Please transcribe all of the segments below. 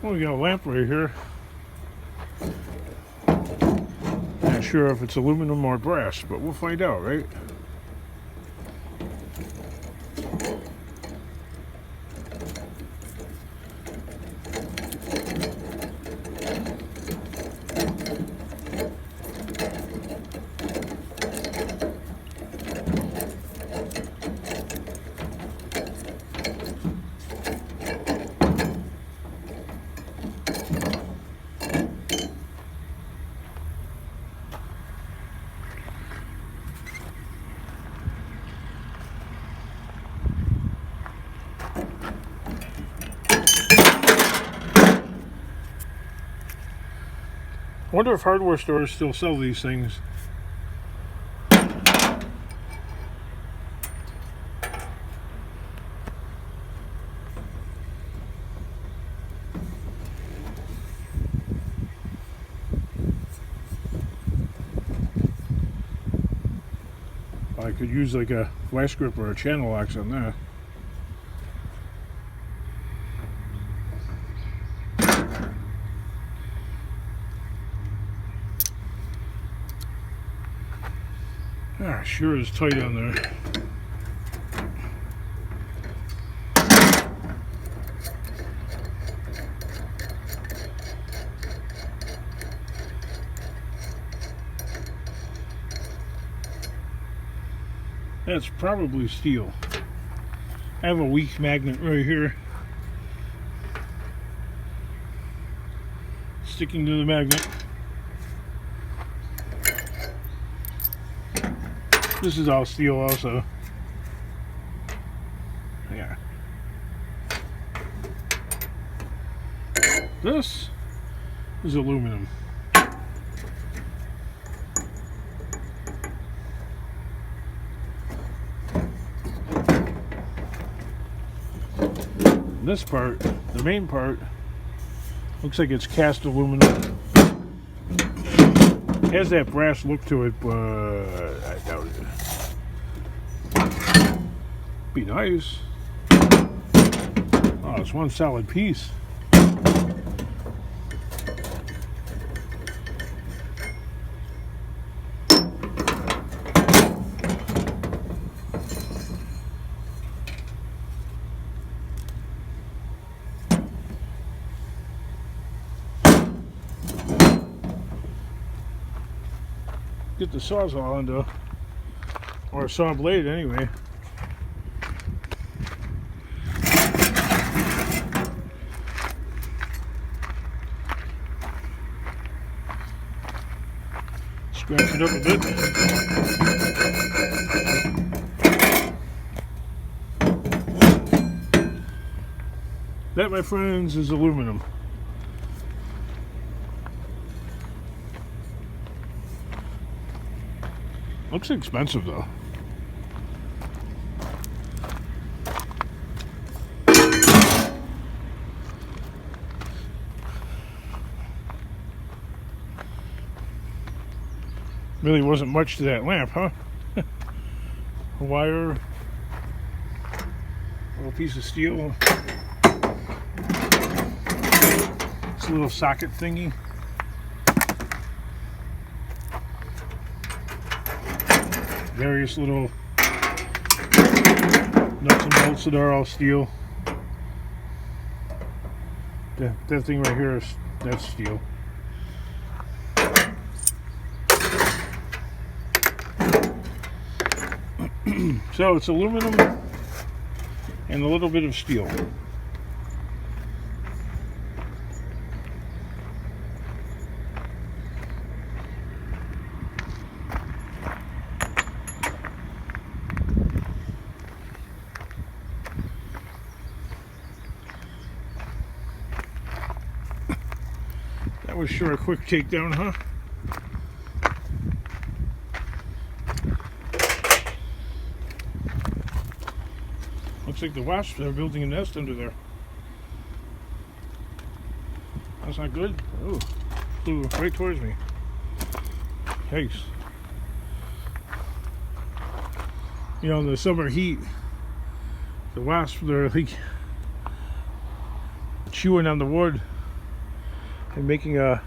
Well, we got a lamp right here. Not sure if it's aluminum or brass, but we'll find out, right? I wonder if hardware stores still sell these things. I could use like a vice grip or a channel locks on that. Ah, sure is tight on there. That's probably steel. I have a weak magnet right here sticking to the magnet. This is all steel also. Yeah. This is aluminum. This part, the main part, looks like it's cast aluminum. It has that brass look to it, but I doubt it. Be nice. Oh, it's one solid piece. Get the sawzall into, or a saw blade anyway. Scratch it up a bit. That, my friends, is aluminum. Looks expensive though. Really wasn't much to that lamp, huh? A wire, a little piece of steel, it's a little socket thingy. Various little nuts and bolts that are all steel. That thing right here that's steel. So it's aluminum and a little bit of steel. That was sure a quick takedown, huh? Looks like the wasps are building a nest under there. That's not good. Oh, flew right towards me. Yikes. You know, in the summer heat, the wasps, they're like chewing on the wood and making a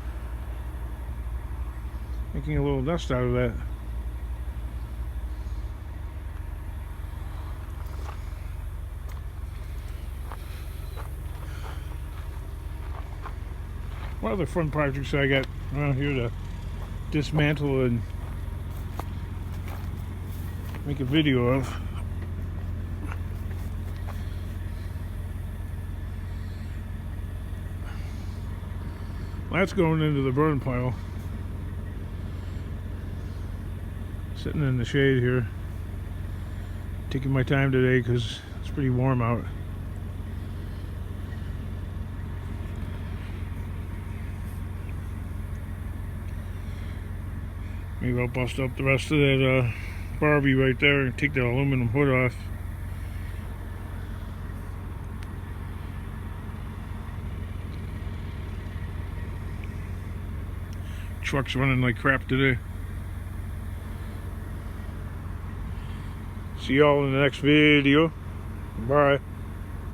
little nest out of that. One other fun projects I got around here to dismantle and make a video of. That's going into the burn pile. Sitting in the shade here. Taking my time today because it's pretty warm out. Maybe I'll bust up the rest of that Barbie right there and take that aluminum hood off. Truck's running like crap today. See y'all in the next video. Bye.